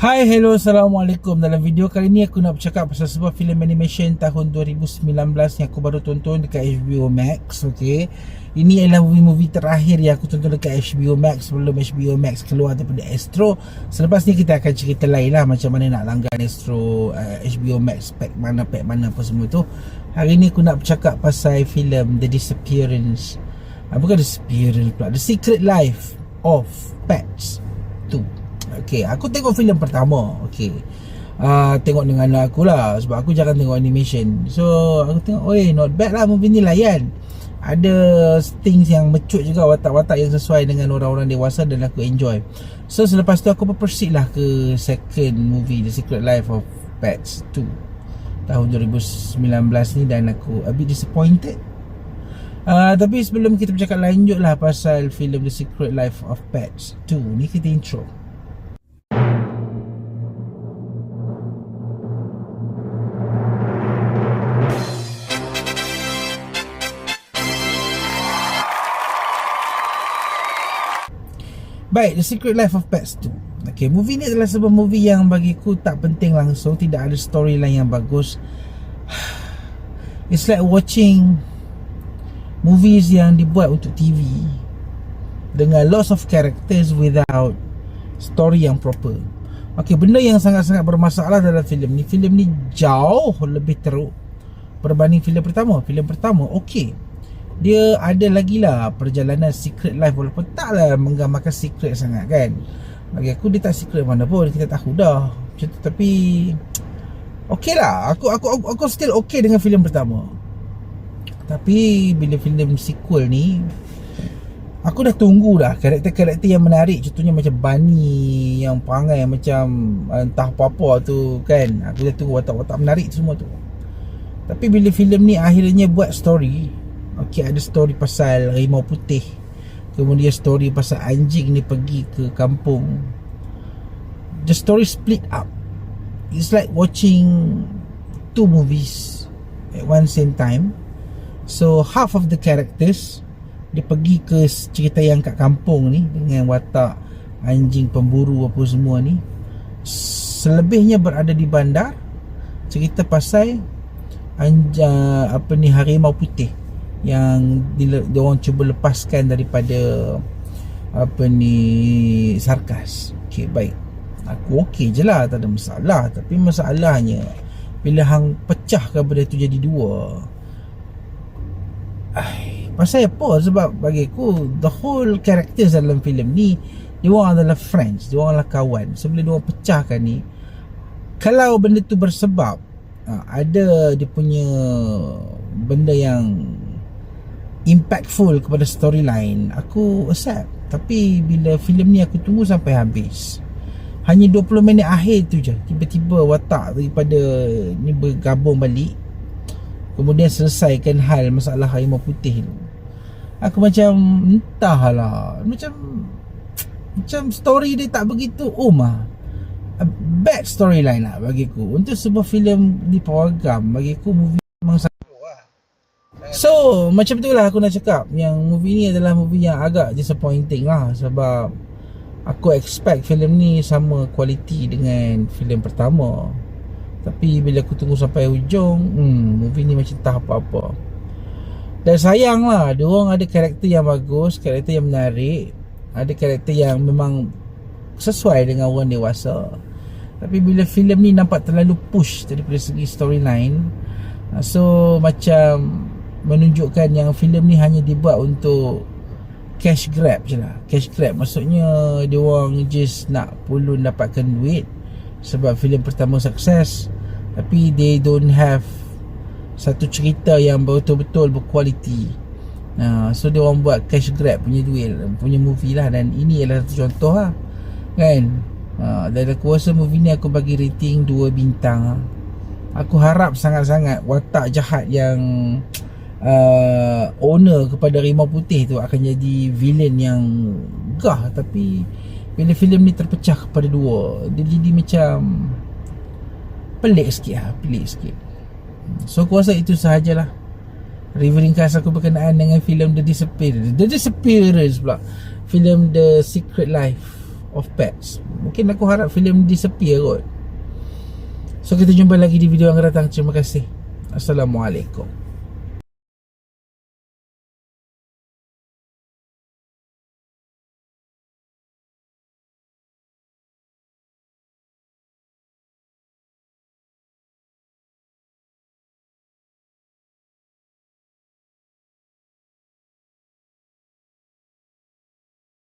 Hai, hello, Assalamualaikum. Dalam video kali ni aku nak bercakap pasal sebuah filem animation tahun 2019 yang aku baru tonton dekat HBO Max. Okay, ini adalah movie terakhir yang aku tonton dekat HBO Max sebelum HBO Max keluar daripada Astro. Selepas ni kita akan cerita lain lah, macam mana nak langgan Astro, HBO Max, pack mana apa semua tu. Hari ni aku nak bercakap pasal filem The Disappearance, bukan Disappearance pula, The Secret Life of Pets 2. Okay, aku tengok filem pertama. Okay, tengok dengan anak aku lah, sebab aku jarang tengok animation. So aku tengok, oi, not bad lah movie ni, layan. Ada things yang mecut juga, watak-watak yang sesuai dengan orang-orang dewasa, dan aku enjoy. So selepas tu aku proceed lah ke second movie, The Secret Life of Pets 2 tahun 2019 ni, dan aku a bit disappointed. Tapi sebelum kita bercakap lanjut lah pasal filem The Secret Life of Pets 2 ni, kita intro. Baik, The Secret Life of Pets 2. Okay, movie ni adalah sebuah movie yang bagiku tak penting langsung, tidak ada storyline yang bagus. It's like watching movies yang dibuat untuk TV dengan lots of characters without story yang proper. Okay, benda yang sangat-sangat bermasalah dalam filem ni, filem ni jauh lebih teruk berbanding filem pertama. Filem pertama okay, dia ada lagi lah perjalanan secret life, walaupun taklah menggambarkan secret sangat kan. Bagi aku dia tak secret mana pun, kita tahu dah macam tu. Tapi okay lah, aku still okay dengan filem pertama. Tapi bila filem sequel ni, aku dah tunggu dah karakter-karakter yang menarik. Contohnya macam Bunny yang perangai macam entah apa-apa tu kan. Aku dah tunggu watak-watak menarik semua tu. Tapi bila filem ni akhirnya buat story, okay, ada story pasal harimau putih, kemudian story pasal anjing ni pergi ke kampung. The story split up. It's like watching two movies at one same time. So half of the characters dia pergi ke cerita yang kat kampung ni dengan watak anjing pemburu apa semua ni. Selebihnya berada di bandar, cerita pasal harimau putih yang diorang cuba lepaskan daripada Sarkas. Okay, baik, aku okay je lah, tak ada masalah. Tapi masalahnya bila hang pecahkan benda tu jadi dua, pasal apa? Sebab bagi aku, the whole characters dalam filem ni, diorang adalah friends, diorang adalah kawan. So bila diorang pecahkan ni, kalau benda tu bersebab ada dia punya benda yang impactful kepada storyline, aku accept. Tapi bila filem ni aku tunggu sampai habis, hanya 20 minit akhir tu je tiba-tiba watak daripada ni bergabung balik, kemudian selesaikan hal masalah harimau putih tu. Aku macam entahlah, macam story dia tak begitu bad storyline lah bagiku. Untuk sebuah filem di pawagam, bagiku movie memang sangat. So macam tu lah aku nak cakap, yang movie ni adalah movie yang agak disappointing lah. Sebab aku expect filem ni sama kualiti dengan filem pertama, tapi bila aku tunggu sampai hujung, movie ni macam tak apa-apa. Dan sayang lah, diorang ada karakter yang bagus, karakter yang menarik, ada karakter yang memang sesuai dengan orang dewasa. Tapi bila filem ni nampak terlalu push daripada segi storyline, so macam menunjukkan yang filem ni hanya dibuat untuk cash grab je lah. Cash grab maksudnya diorang just nak pulun dapatkan duit sebab filem pertama sukses, tapi they don't have satu cerita yang betul-betul berkualiti. So diorang buat cash grab punya duit, punya movie lah. Dan ini adalah satu contoh lah kan. Dan aku rasa movie ni aku bagi rating 2 bintang. Aku harap sangat-sangat watak jahat yang owner kepada harimau putih tu akan jadi villain yang gah. Tapi bila filem ni terpecah kepada dua, dia jadi macam pelik sikit. So aku rasa itu sahajalah review ringkas aku berkenaan dengan filem The Disappearance pula, filem The Secret Life of pets. Mungkin aku harap filem disappear kot. So kita jumpa lagi di video yang akan datang. Terima kasih. Assalamualaikum.